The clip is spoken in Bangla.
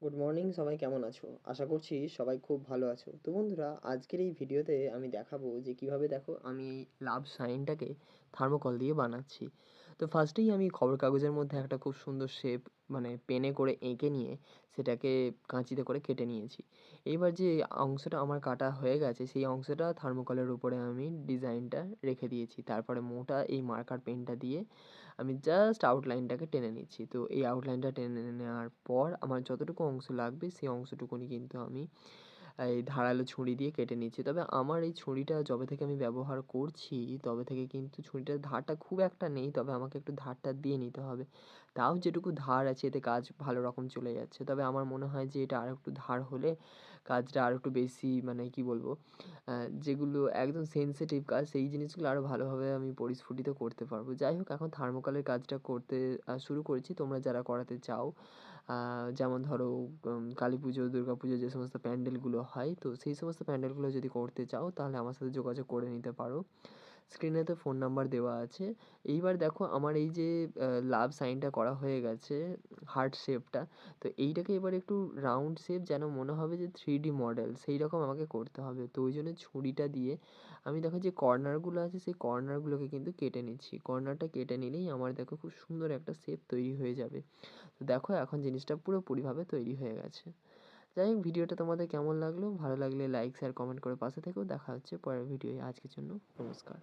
গুড মর্নিং, সবাই কেমন আছো? আশা করছি সবাই খুব ভালো আছো। তো বন্ধুরা, আজকের এই ভিডিওতে আমি দেখাবো যে কিভাবে দেখো আমি এই লাভ সাইনটাকে থার্মোকল দিয়ে বানাচ্ছি। তো ফার্স্টেই আমি খবর কাগজের মধ্যে একটা খুব সুন্দর শেপ মানে পেনে করে এঁকে নিয়ে সেটাকে কাঁচিতে করে কেটে নিয়েছি। এইবার যে অংশটা আমার কাটা হয়ে গেছে সেই অংশটা থার্মোকলের উপরে আমি ডিজাইনটা রেখে দিয়েছি। তারপরে মোটা এই মার্কার পেনটা দিয়ে আমি জাস্ট আউটলাইনটাকে টেনে নিচ্ছি। তো এই আউটলাইনটা টেনে নেওয়ার পর আমার যতটুকু অংশ লাগবে সেই অংশটুকুনি কিন্তু আমি এই ধারালো ছুরি দিয়ে কেটে নিচ্ছি। তবে আমার এই ছুরিটা যবে থেকে আমি ব্যবহার করছি তবে থেকে কিন্তু ছুরিটার ধারটা খুব একটা নেই, তবে আমাকে একটু ধারটা দিয়ে নিতে হবে। তাও যেটুকু ধার আছে এতে কাজ ভালো রকম চলে যাচ্ছে। তবে আমার মনে হয় যে এটা আরেকটু ধার হলে কাজটা আরেকটু বেশি মানে কি বলবো, যেগুলো একদম সেনসিটিভ কাজ সেই জিনিসগুলো আরও ভালোভাবে আমি পরিস্ফুটিত করতে পারবো। যাই হোক, এখন থার্মোকলের কাজটা করতে শুরু করেছি। তোমরা যারা করাতে চাও, যেমন ধরো কালী পুজো, দুর্গা পুজো যে সমস্ত প্যান্ডেলগুলো হয়, তো সেই সমস্ত প্যান্ডেলগুলো যদি করতে চাও তাহলে আমার সাথে যোগাযোগ করে নিতে পারো। স্ক্রিনে তো ফোন নাম্বার দেওয়া আছে। এইবার দেখো আমার এই যে লাভ সাইনটা করা হয়ে গেছে, হার্ট শেপটা। তো এইটাকে এবার একটু রাউন্ড শেপ যেন মনে হবে যে 3D মডেল সেই রকম আমাকে করতে হবে। তো ওই জন্য ছুরিটা দিয়ে আমি দেখো যে কর্নারগুলো আছে সেই কর্নারগুলোকে কিন্তু কেটে নিচ্ছি। কর্নারটা কেটে নিলেই আমার দেখো খুব সুন্দর একটা শেপ তৈরি হয়ে যাবে। তো দেখো এখন জিনিসটা পুরোপুরিভাবে তৈরি হয়ে গেছে। যাই হোক, ভিডিওটা তোমাদের কেমন লাগলো? ভালো লাগলে লাইক, শেয়ার, কমেন্ট করে পাশে থেকো। দেখা হচ্ছে পরের ভিডিওয়। আজকের জন্য নমস্কার।